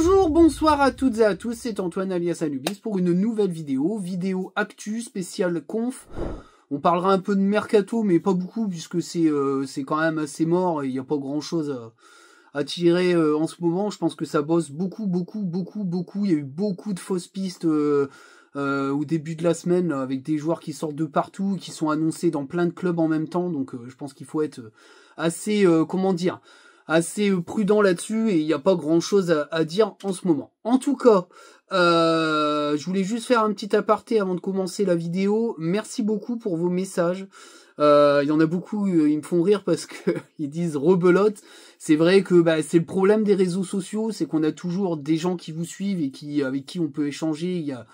Bonjour, bonsoir à toutes et à tous, c'est Antoine alias Anubis pour une nouvelle vidéo actu spéciale conf. On parlera un peu de mercato, mais pas beaucoup puisque c'est quand même assez mort et il n'y a pas grand chose à tirer en ce moment. Je pense que ça bosse beaucoup. Il y a eu beaucoup de fausses pistes au début de la semaine là, avec des joueurs qui sortent de partout, qui sont annoncés dans plein de clubs en même temps. Donc je pense qu'il faut être assez, assez prudent là-dessus et il n'y a pas grand-chose à dire en ce moment. En tout cas, je voulais juste faire un petit aparté avant de commencer la vidéo. Merci beaucoup pour vos messages. Il y en a beaucoup, ils me font rire parce que ils disent rebelote. C'est vrai que c'est le problème des réseaux sociaux, c'est qu'on a toujours des gens qui vous suivent et avec qui on peut échanger. Il y a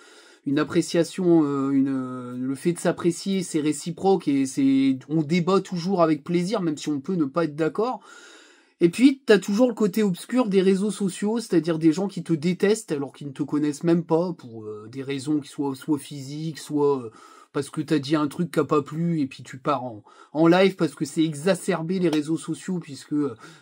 une appréciation, le fait de s'apprécier, c'est réciproque et on débat toujours avec plaisir, même si on peut ne pas être d'accord. Et puis, t'as toujours le côté obscur des réseaux sociaux, c'est-à-dire des gens qui te détestent alors qu'ils ne te connaissent même pas pour des raisons qui soient physiques, soit parce que t'as dit un truc qui a pas plu et puis tu pars en live parce que c'est exacerbé les réseaux sociaux puisque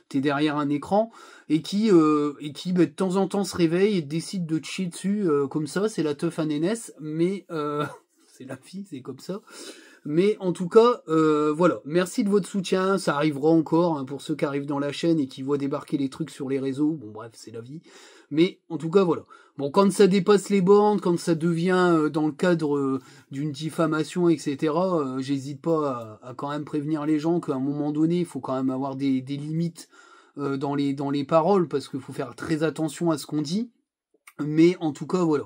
t'es derrière un écran et qui de temps en temps se réveille et décide de te chier dessus comme ça, c'est la teuf à nénesse, mais c'est la vie, c'est comme ça. Mais en tout cas, voilà, merci de votre soutien, ça arrivera encore hein, pour ceux qui arrivent dans la chaîne et qui voient débarquer les trucs sur les réseaux, bon bref, c'est la vie. Mais en tout cas, voilà. Bon, quand ça dépasse les bornes, quand ça devient dans le cadre d'une diffamation, etc., j'hésite pas à quand même prévenir les gens qu'à un moment donné, il faut quand même avoir des limites dans les paroles, parce qu'il faut faire très attention à ce qu'on dit. Mais en tout cas, voilà.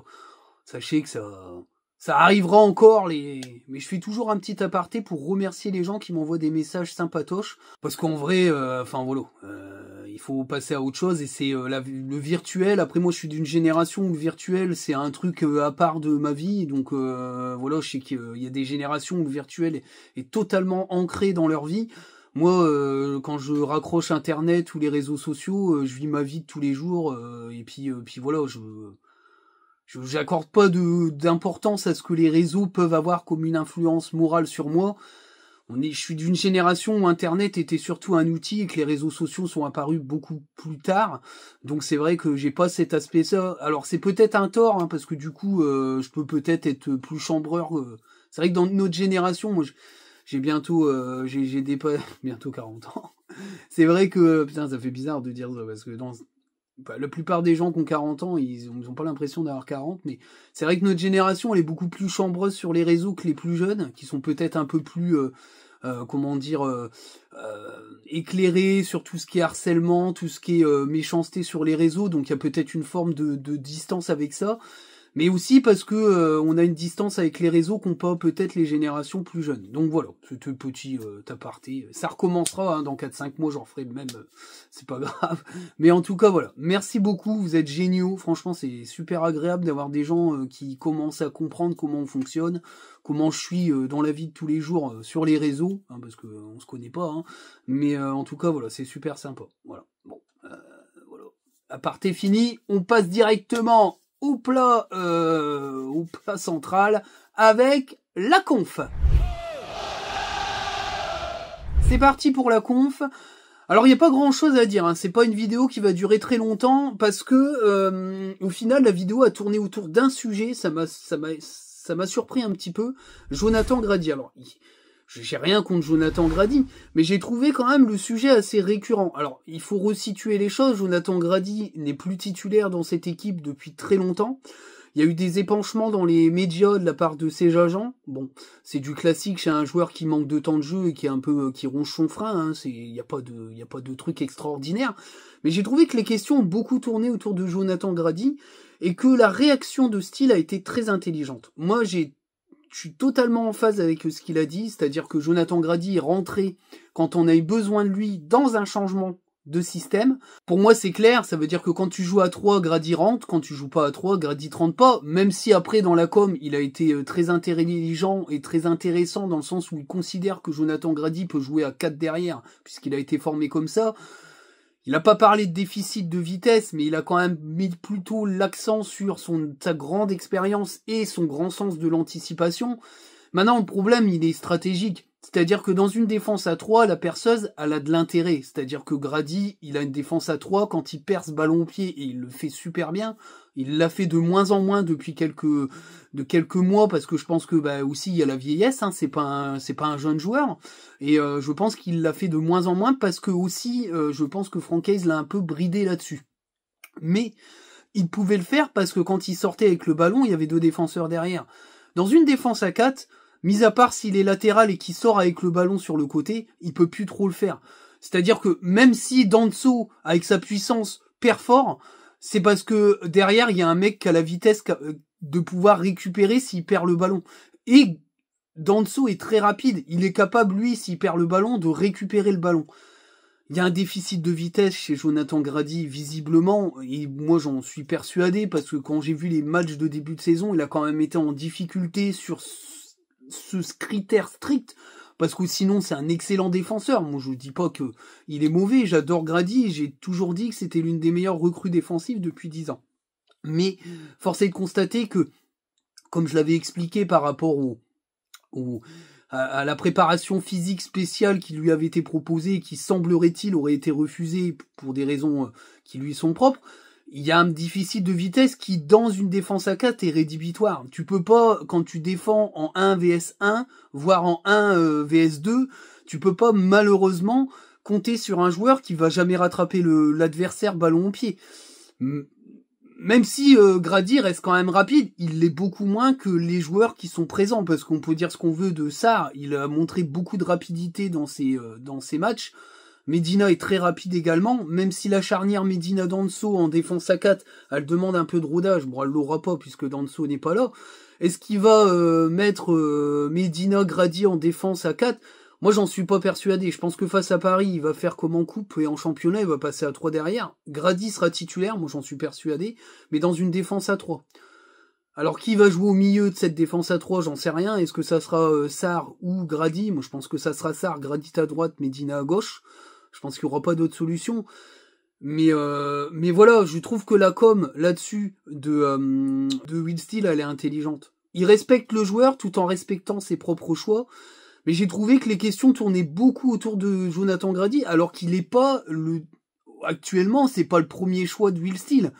Sachez que ça arrivera encore, mais je fais toujours un petit aparté pour remercier les gens qui m'envoient des messages sympatoches, parce qu'en vrai, il faut passer à autre chose, et c'est le virtuel. Après moi je suis d'une génération où le virtuel c'est un truc à part de ma vie, donc voilà, je sais qu'il y a des générations où le virtuel est totalement ancré dans leur vie. Moi, quand je raccroche internet ou les réseaux sociaux, je vis ma vie de tous les jours, et puis voilà, j'accorde pas d'importance à ce que les réseaux peuvent avoir comme une influence morale sur moi. Je suis d'une génération où Internet était surtout un outil et que les réseaux sociaux sont apparus beaucoup plus tard. Donc c'est vrai que j'ai pas cet aspect-là. Alors c'est peut-être un tort, hein, parce que du coup, je peux peut-être être plus chambreur. C'est vrai que dans notre génération, moi, j'ai bientôt, bientôt 40 ans. C'est vrai que, putain, ça fait bizarre de dire ça, parce que la plupart des gens qui ont 40 ans, ils ont pas l'impression d'avoir 40, mais c'est vrai que notre génération, elle est beaucoup plus chambreuse sur les réseaux que les plus jeunes, qui sont peut-être un peu plus, éclairés sur tout ce qui est harcèlement, tout ce qui est méchanceté sur les réseaux, donc il y a peut-être une forme de distance avec ça, mais aussi parce que on a une distance avec les réseaux qu'ont pas peut-être les générations plus jeunes. Donc voilà, c'était petit aparté. Ça recommencera hein, dans 4-5 mois, j'en ferai le même, c'est pas grave. Mais en tout cas voilà, merci beaucoup, vous êtes géniaux. Franchement, c'est super agréable d'avoir des gens qui commencent à comprendre comment on fonctionne, comment je suis dans la vie de tous les jours sur les réseaux, hein, parce que on se connaît pas. Hein. Mais en tout cas voilà, c'est super sympa. Voilà. Bon, voilà. Aparté fini, on passe directement au plat central avec la conf. C'est parti pour la conf. Alors il n'y a pas grand chose à dire, hein. C'est pas une vidéo qui va durer très longtemps parce que au final la vidéo a tourné autour d'un sujet, ça m'a surpris un petit peu. Jonathan Grady. Alors j'ai rien contre Jonathan Grady, mais j'ai trouvé quand même le sujet assez récurrent. Alors, il faut resituer les choses. Jonathan Grady n'est plus titulaire dans cette équipe depuis très longtemps. Il y a eu des épanchements dans les médias de la part de ses agents. Bon, c'est du classique chez un joueur qui manque de temps de jeu et qui est un peu qui ronge son frein. Hein. Il y a pas de truc extraordinaire. Mais j'ai trouvé que les questions ont beaucoup tourné autour de Jonathan Grady et que la réaction de Steele a été très intelligente. Moi, je suis totalement en phase avec ce qu'il a dit, c'est-à-dire que Jonathan Grady est rentré quand on a eu besoin de lui dans un changement de système. Pour moi, c'est clair, ça veut dire que quand tu joues à 3, Grady rentre, quand tu joues pas à 3, Grady rentre pas, même si après, dans la com, il a été très intelligent et très intéressant dans le sens où il considère que Jonathan Grady peut jouer à 4 derrière, puisqu'il a été formé comme ça. Il n'a pas parlé de déficit de vitesse, mais il a quand même mis plutôt l'accent sur sa grande expérience et son grand sens de l'anticipation. Maintenant, le problème, il est stratégique. C'est-à-dire que dans une défense à 3, la perceuse, elle a de l'intérêt. C'est-à-dire que Grady, il a une défense à 3 quand il perce ballon au pied, et il le fait super bien. Il l'a fait de moins en moins depuis quelques mois, parce que je pense que bah aussi il y a la vieillesse, hein, c'est pas un jeune joueur. Et je pense qu'il l'a fait de moins en moins parce que aussi je pense que Francaise l'a un peu bridé là-dessus. Mais il pouvait le faire parce que quand il sortait avec le ballon, il y avait 2 défenseurs derrière. Dans une défense à 4, mis à part s'il est latéral et qu'il sort avec le ballon sur le côté, il peut plus trop le faire. C'est-à-dire que même si Danso, avec sa puissance, perd fort, c'est parce que derrière, il y a un mec qui a la vitesse de pouvoir récupérer s'il perd le ballon. Et Danso est très rapide. Il est capable, lui, s'il perd le ballon, de récupérer le ballon. Il y a un déficit de vitesse chez Jonathan Grady, visiblement, et moi j'en suis persuadé, parce que quand j'ai vu les matchs de début de saison, il a quand même été en difficulté sur ce critère strict, parce que sinon c'est un excellent défenseur. Moi je dis pas que il est mauvais, j'adore Grady, et j'ai toujours dit que c'était l'une des meilleures recrues défensives depuis 10 ans. Mais force est de constater que, comme je l'avais expliqué par rapport à la préparation physique spéciale qui lui avait été proposée et qui semblerait-il aurait été refusée pour des raisons qui lui sont propres, il y a un déficit de vitesse qui, dans une défense à 4, est rédhibitoire. Tu peux pas, quand tu défends en 1 vs 1, voire en 1 vs 2, tu peux pas malheureusement compter sur un joueur qui va jamais rattraper l'adversaire ballon au pied. Même si Grady reste quand même rapide, il l'est beaucoup moins que les joueurs qui sont présents, parce qu'on peut dire ce qu'on veut de Sarr, il a montré beaucoup de rapidité dans ses matchs. Medina est très rapide également, même si la charnière Medina-Danso en défense à 4, elle demande un peu de rodage, bon elle l'aura pas puisque Danso n'est pas là. Est-ce qu'il va mettre Medina-Grady en défense à 4 ? Moi, j'en suis pas persuadé. Je pense que face à Paris, il va faire comme en coupe et en championnat, il va passer à 3 derrière. Grady sera titulaire, moi j'en suis persuadé, mais dans une défense à 3. Alors, qui va jouer au milieu de cette défense à 3, j'en sais rien. Est-ce que ça sera Sarr ou Grady ? Moi, je pense que ça sera Sarr, Grady à droite, Medina à gauche. Je pense qu'il n'y aura pas d'autre solution. Mais voilà, je trouve que la com là-dessus de Will Steele, elle est intelligente. Il respecte le joueur tout en respectant ses propres choix. Mais j'ai trouvé que les questions tournaient beaucoup autour de Jonathan Grady, alors qu'il n'est pas actuellement, c'est pas le premier choix de Will Steele.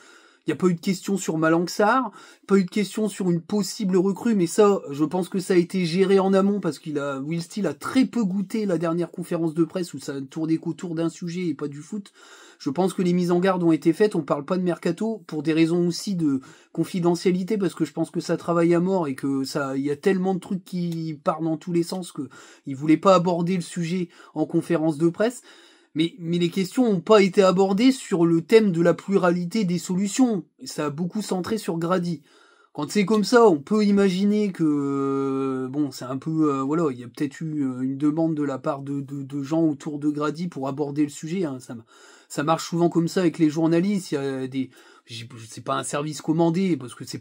Il n'y a pas eu de question sur Malang Sarr, pas eu de question sur une possible recrue, mais ça, je pense que ça a été géré en amont parce Will Steele a très peu goûté la dernière conférence de presse où ça tournait qu'autour d'un sujet et pas du foot. Je pense que les mises en garde ont été faites, on parle pas de mercato pour des raisons aussi de confidentialité parce que je pense que ça travaille à mort et que il y a tellement de trucs qui partent dans tous les sens que ils voulaient pas aborder le sujet en conférence de presse. Mais les questions n'ont pas été abordées sur le thème de la pluralité des solutions. Ça a beaucoup centré sur Grady. Quand c'est comme ça, on peut imaginer que bon, c'est un peu voilà, il y a peut-être eu une demande de la part de gens autour de Grady pour aborder le sujet. Hein. Ça marche souvent comme ça avec les journalistes. Il y a c'est pas un service commandé parce que c'est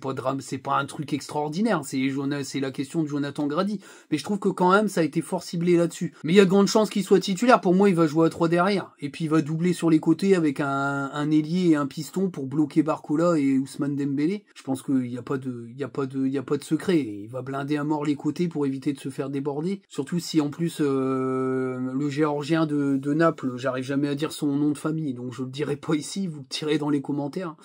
pas un truc extraordinaire. C'est la question de Jonathan Grady. Mais je trouve que quand même ça a été fort ciblé là-dessus. Mais il y a de grandes chances qu'il soit titulaire. Pour moi, il va jouer à 3 derrière et puis il va doubler sur les côtés avec un ailier et un piston pour bloquer Barcola et Ousmane Dembélé. Je pense qu'il y a pas de secret. Il va blinder à mort les côtés pour éviter de se faire déborder. Surtout si en plus le Géorgien de Naples, j'arrive jamais à dire son nom de famille, donc je le dirai pas ici. Vous le tirez dans les commentaires.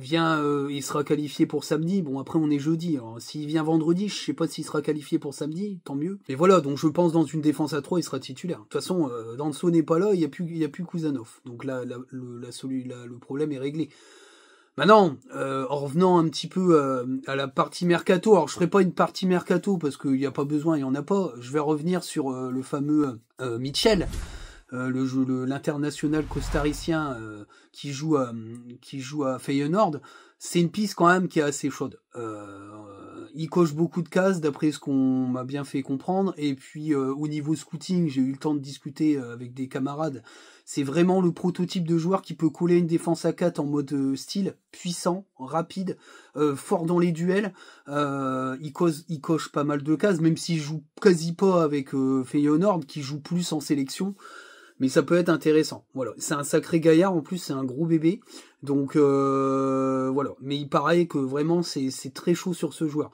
Il sera qualifié pour samedi. Bon, après on est jeudi. Alors s'il vient vendredi, je sais pas s'il sera qualifié pour samedi, tant mieux. Mais voilà, donc je pense dans une défense à 3, il sera titulaire. De toute façon, Danso n'est pas là, il y a plus Kuzanov. Donc là, le problème est réglé. Maintenant, en revenant un petit peu à la partie mercato, alors je ferai pas une partie mercato parce qu'il n'y a pas besoin, il y en a pas. Je vais revenir sur le fameux Mitchell. L'international costaricien qui joue à Feyenoord, c'est une piste quand même qui est assez chaude. Il coche beaucoup de cases d'après ce qu'on m'a bien fait comprendre, et puis au niveau scouting, j'ai eu le temps de discuter avec des camarades. C'est vraiment le prototype de joueur qui peut coller une défense à 4 en mode style, puissant, rapide, fort dans les duels. Il coche pas mal de cases, même s'il joue quasi pas avec Feyenoord, qui joue plus en sélection. Mais ça peut être intéressant. Voilà, c'est un sacré gaillard, en plus c'est un gros bébé. Donc voilà, mais il paraît que vraiment c'est très chaud sur ce joueur.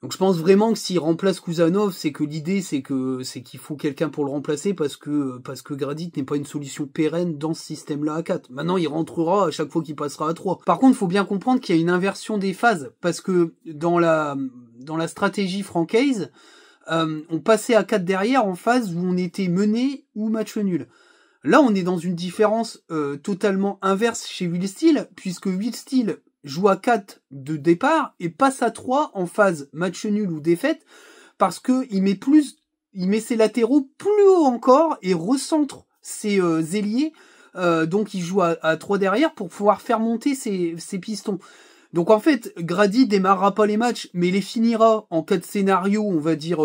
Donc je pense vraiment que s'il remplace Kuzanov, c'est que l'idée c'est qu'il faut quelqu'un pour le remplacer parce que Gradit n'est pas une solution pérenne dans ce système-là à 4. Maintenant il rentrera à chaque fois qu'il passera à 3. Par contre, il faut bien comprendre qu'il y a une inversion des phases parce que dans la stratégie francaise, on passait à 4 derrière en phase où on était mené ou match nul. Là, on est dans une différence totalement inverse chez Will Steele, puisque Will Steele joue à 4 de départ et passe à 3 en phase match nul ou défaite, parce que il met ses latéraux plus haut encore et recentre ses ailiers, donc il joue à 3 derrière pour pouvoir faire monter ses pistons. Donc en fait, Grady démarrera pas les matchs, mais les finira en cas de scénario, on va dire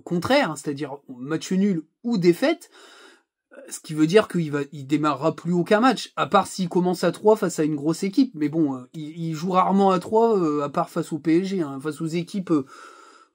contraire, hein, c'est-à-dire match nul ou défaite. Ce qui veut dire qu'il démarrera plus aucun match, à part s'il commence à 3 face à une grosse équipe. Mais bon, il joue rarement à 3, à part face au PSG, hein, face aux équipes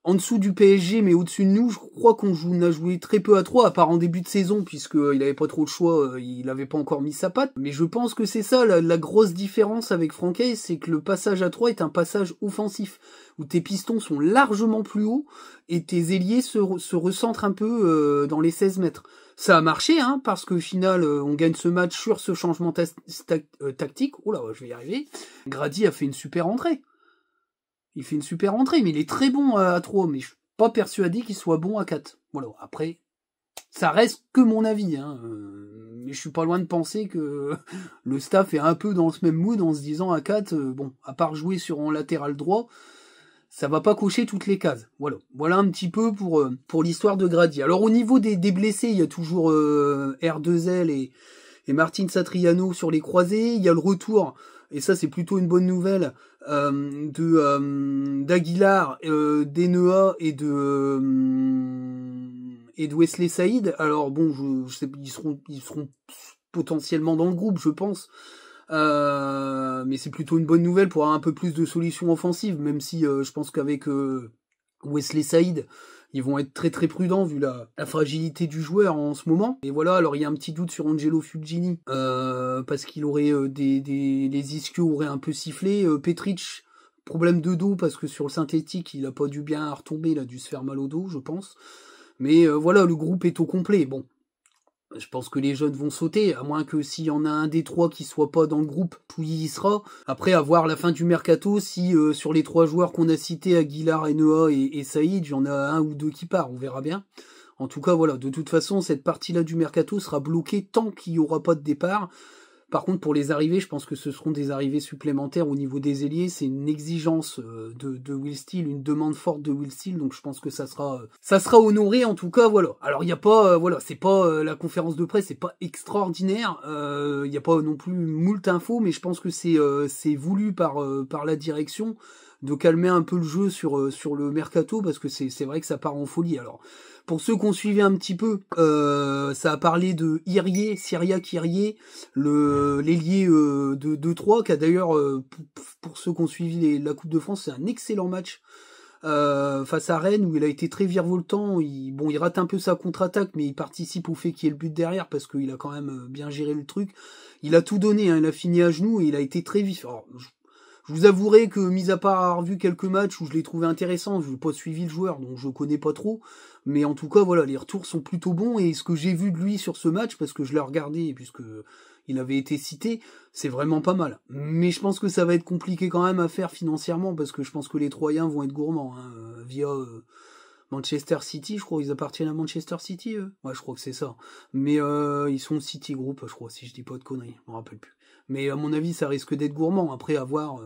en dessous du PSG, mais au-dessus de nous, je crois qu'on a joué très peu à 3, à part en début de saison, puisqu'il avait pas trop le choix, il avait pas encore mis sa patte. Mais je pense que c'est ça, la grosse différence avec Francaise, c'est que le passage à 3 est un passage offensif, où tes pistons sont largement plus hauts, et tes ailiers se recentrent un peu dans les 16 mètres. Ça a marché, hein, parce qu'au final, on gagne ce match sur ce changement tactique. Oh là, je vais y arriver. Grady a fait une super entrée. Il fait une super entrée, mais il est très bon à 3, mais je suis pas persuadé qu'il soit bon à 4. Voilà, après, ça reste que mon avis, hein. Mais je suis pas loin de penser que le staff est un peu dans ce même mood en se disant à 4, bon, à part jouer sur un latéral droit, ça va pas cocher toutes les cases. Voilà un petit peu pour l'histoire de Grady. Alors au niveau des blessés, il y a toujours R2L et Martin Satriano sur les croisés. Il y a le retour, et ça c'est plutôt une bonne nouvelle, d'Aguilar, d'Enea et de Wesley Saïd. Alors bon, je sais, ils seront potentiellement dans le groupe, je pense. Mais c'est plutôt une bonne nouvelle pour avoir un peu plus de solutions offensives, même si je pense qu'avec Wesley Saïd, ils vont être très très prudents vu la fragilité du joueur en ce moment. Et voilà, alors il y a un petit doute sur Angelo Fulgini, parce qu'il aurait les ischios auraient un peu sifflé. Petric, problème de dos, parce que sur le synthétique, il a pas dû bien retomber, il a dû se faire mal au dos, je pense. Mais voilà, le groupe est au complet. Bon, je pense que les jeunes vont sauter, à moins que s'il y en a un des 3 qui soit pas dans le groupe, Pouilly y sera. Après, à voir la fin du mercato, si sur les 3 joueurs qu'on a cités, Aguilar, Enea et Saïd, il y en a un ou 2 qui part, on verra bien. En tout cas, voilà, de toute façon, cette partie-là du mercato sera bloquée tant qu'il n'y aura pas de départ. Par contre, pour les arrivées, je pense que ce seront des arrivées supplémentaires au niveau des ailiers. C'est une exigence de Will Steele, une demande forte de Will Steele, donc je pense que ça sera honoré en tout cas. Voilà. Alors il y a pas, voilà, c'est pas la conférence de presse, c'est pas extraordinaire. Il y a pas non plus moult infos, mais je pense que c'est voulu par la direction de calmer un peu le jeu sur le mercato, parce que c'est vrai que ça part en folie. Alors pour ceux qui ont suivi un petit peu, ça a parlé de Irié, Cyriac Irié, l'ailier de 2-3, qui a d'ailleurs, pour ceux qui ont suivi la Coupe de France, c'est un excellent match face à Rennes, où il a été très virevoltant. Il rate un peu sa contre-attaque, mais il participe au fait qu'il y ait le but derrière, parce qu'il a quand même bien géré le truc. Il a tout donné, hein, il a fini à genoux, et il a été très vif. Alors, je vous avouerai que, mis à part avoir vu quelques matchs où je l'ai trouvé intéressant, je n'ai pas suivi le joueur, donc je connais pas trop. Mais en tout cas, voilà, les retours sont plutôt bons, et ce que j'ai vu de lui sur ce match, parce que je l'ai regardé, puisque il avait été cité, c'est vraiment pas mal. Mais je pense que ça va être compliqué quand même à faire financièrement, parce que je pense que les Troyens vont être gourmands, hein, via Manchester City, je crois, ils appartiennent à Manchester City, eux. Ouais, je crois que c'est ça. Mais ils sont City Group, je crois, si je dis pas de conneries, je me rappelle plus. Mais à mon avis, ça risque d'être gourmand. Après, à voir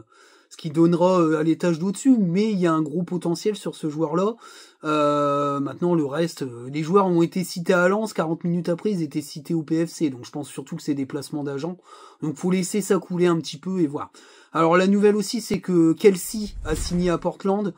ce qui donnera à l'étage d'au-dessus. Mais il y a un gros potentiel sur ce joueur-là. Maintenant, le reste, les joueurs ont été cités à Lens. 40 minutes après, ils étaient cités au PFC. Donc, je pense surtout que c'est des placements d'agents. Donc, faut laisser ça couler un petit peu et voir. Alors, la nouvelle aussi, c'est que Kelsey a signé à Portland.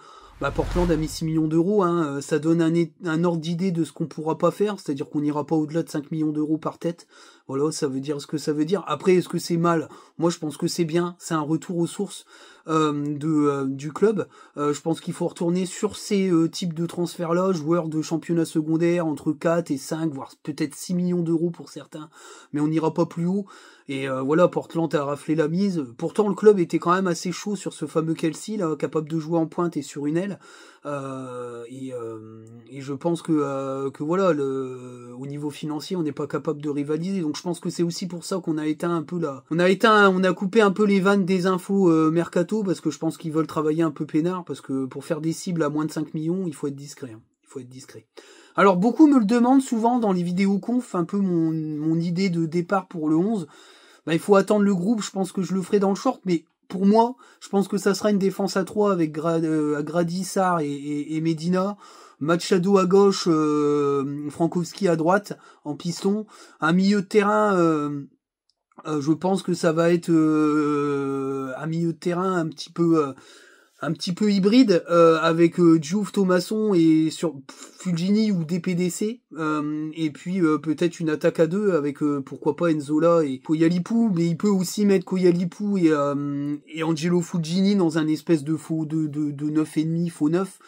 Portland a mis 6 millions d'euros, hein, ça donne un ordre d'idée de ce qu'on pourra pas faire, c'est-à-dire qu'on n'ira pas au-delà de 5 millions d'euros par tête. Voilà, ça veut dire ce que ça veut dire. Après, est-ce que c'est mal? Moi, je pense que c'est bien. C'est un retour aux sources du club. Je pense qu'il faut retourner sur ces types de transferts-là, joueurs de championnat secondaire entre 4 et 5, voire peut-être 6 millions d'euros pour certains, mais on n'ira pas plus haut. Et voilà, Portland a raflé la mise. Pourtant, le club était quand même assez chaud sur ce fameux Kelsey, là, capable de jouer en pointe et sur une aile. Et je pense que voilà, au niveau financier, on n'est pas capable de rivaliser. Donc je pense que c'est aussi pour ça qu'on a éteint un peu on a coupé un peu les vannes des infos mercato, parce que je pense qu'ils veulent travailler un peu peinard, parce que pour faire des cibles à moins de 5 millions, il faut être discret. Hein. Il faut être discret. Alors beaucoup me le demandent souvent dans les vidéos conf, un peu mon idée de départ pour le 11. Bah, il faut attendre le groupe, je pense que je le ferai dans le short, mais pour moi, je pense que ça sera une défense à 3 avec Grady, Sarr et Medina. Machado à gauche, Frankowski à droite, en piston. Un milieu de terrain, je pense que ça va être un milieu de terrain un petit peu hybride, avec Diouf, Thomasson et sur Fulgini ou DPDC, et puis peut-être une attaque à 2 avec pourquoi pas Enzola et Koyalipou, mais il peut aussi mettre Koyalipou et Angelo Fulgini dans un espèce de faux de 9,5, faux 9,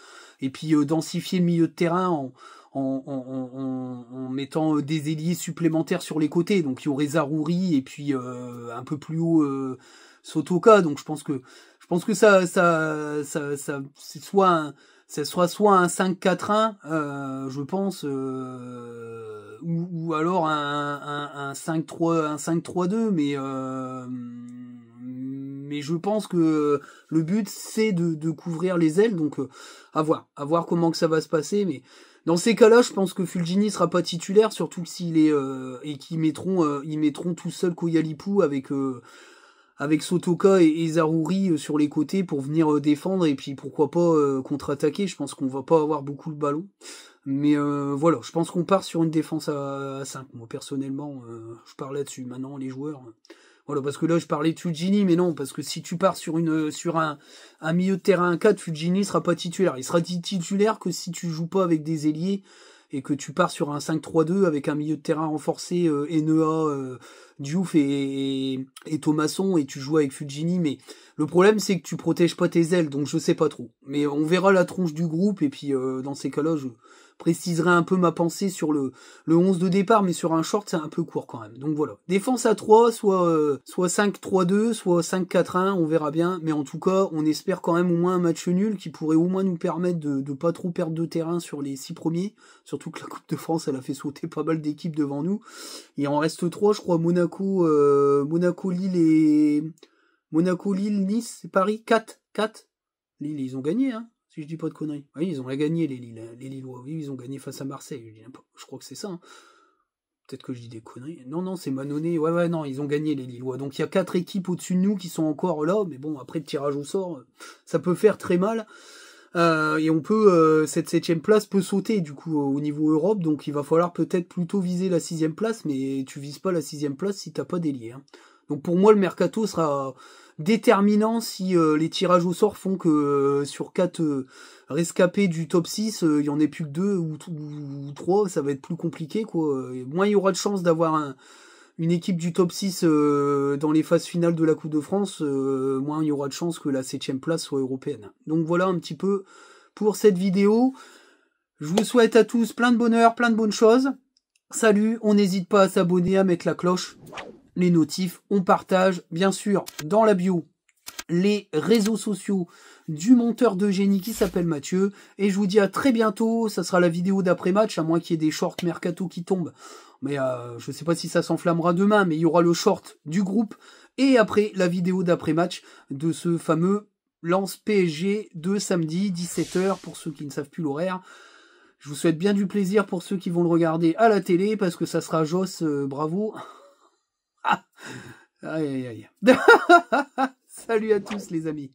et puis densifier le milieu de terrain en mettant des ailiers supplémentaires sur les côtés. Donc il y aurait Zarouri et puis un peu plus haut Sotoka. Donc je pense que ça c'est ça sera soit un 5-4-1, je pense, ou alors un 5-3-2, mais je pense que le but c'est de couvrir les ailes, donc à voir comment que ça va se passer, mais dans ces cas-là, je pense que Fulgini sera pas titulaire, surtout s'il est et qu'ils mettront tout seul Koyalipou avec Sotoka et Zarouri sur les côtés pour venir défendre, et puis pourquoi pas contre-attaquer. Je pense qu'on va pas avoir beaucoup le ballon, mais voilà, je pense qu'on part sur une défense à 5. Moi personnellement, je pars là-dessus. Maintenant les joueurs, voilà, parce que là je parlais de Fulgini, mais non, parce que si tu pars sur un milieu de terrain à 4, Fulgini sera pas titulaire. Il sera titulaire que si tu joues pas avec des ailiers et que tu pars sur un 5-3-2 avec un milieu de terrain renforcé, Enea, Diouf et Thomasson, et tu joues avec Fulgini. Mais le problème c'est que tu protèges pas tes ailes, donc je sais pas trop. Mais on verra la tronche du groupe, et puis dans ces cas-là, je préciserai un peu ma pensée sur le 11 de départ, mais sur un short c'est un peu court quand même. Donc voilà, défense à 3, soit 5-3-2, soit 5-4-1, on verra bien, mais en tout cas on espère quand même au moins un match nul qui pourrait au moins nous permettre de pas trop perdre de terrain sur les 6 premiers, surtout que la Coupe de France elle a fait sauter pas mal d'équipes devant nous. Il en reste 3, je crois, Monaco, Lille, Nice, c'est Paris, 4. Lille, ils ont gagné, hein, si je dis pas de conneries. Oui, ils ont gagné, les Lillois. Oui, ils ont gagné face à Marseille. Je crois que c'est ça. Hein. Peut-être que je dis des conneries. Non, c'est Manonnet. Ouais, non, ils ont gagné, les Lillois. Donc il y a 4 équipes au-dessus de nous qui sont encore là. Mais bon, après le tirage au sort, ça peut faire très mal. Et on peut, cette 7ème place peut sauter, du coup, au niveau Europe. Donc il va falloir peut-être plutôt viser la 6ème place. Mais tu vises pas la 6ème place si t'as pas d'ailier. Hein. Donc pour moi, le mercato sera déterminant si les tirages au sort font que sur 4 rescapés du top 6, il y en ait plus que 2 ou 3, ça va être plus compliqué, quoi. Et moins il y aura de chances d'avoir une équipe du top 6 dans les phases finales de la Coupe de France, moins il y aura de chances que la 7ème place soit européenne. Donc voilà un petit peu pour cette vidéo. Je vous souhaite à tous plein de bonheur, plein de bonnes choses. Salut, on n'hésite pas à s'abonner, à mettre la cloche, les notifs, on partage, bien sûr, dans la bio, les réseaux sociaux du monteur de génie qui s'appelle Mathieu, et je vous dis à très bientôt. Ça sera la vidéo d'après-match, à moins qu'il y ait des shorts mercato qui tombent, mais je sais pas si ça s'enflammera demain, mais il y aura le short du groupe, et après la vidéo d'après-match de ce fameux Lens PSG de samedi, 17h, pour ceux qui ne savent plus l'horaire. Je vous souhaite bien du plaisir pour ceux qui vont le regarder à la télé, parce que ça sera Joss, bravo. Aïe. Salut à tous les amis.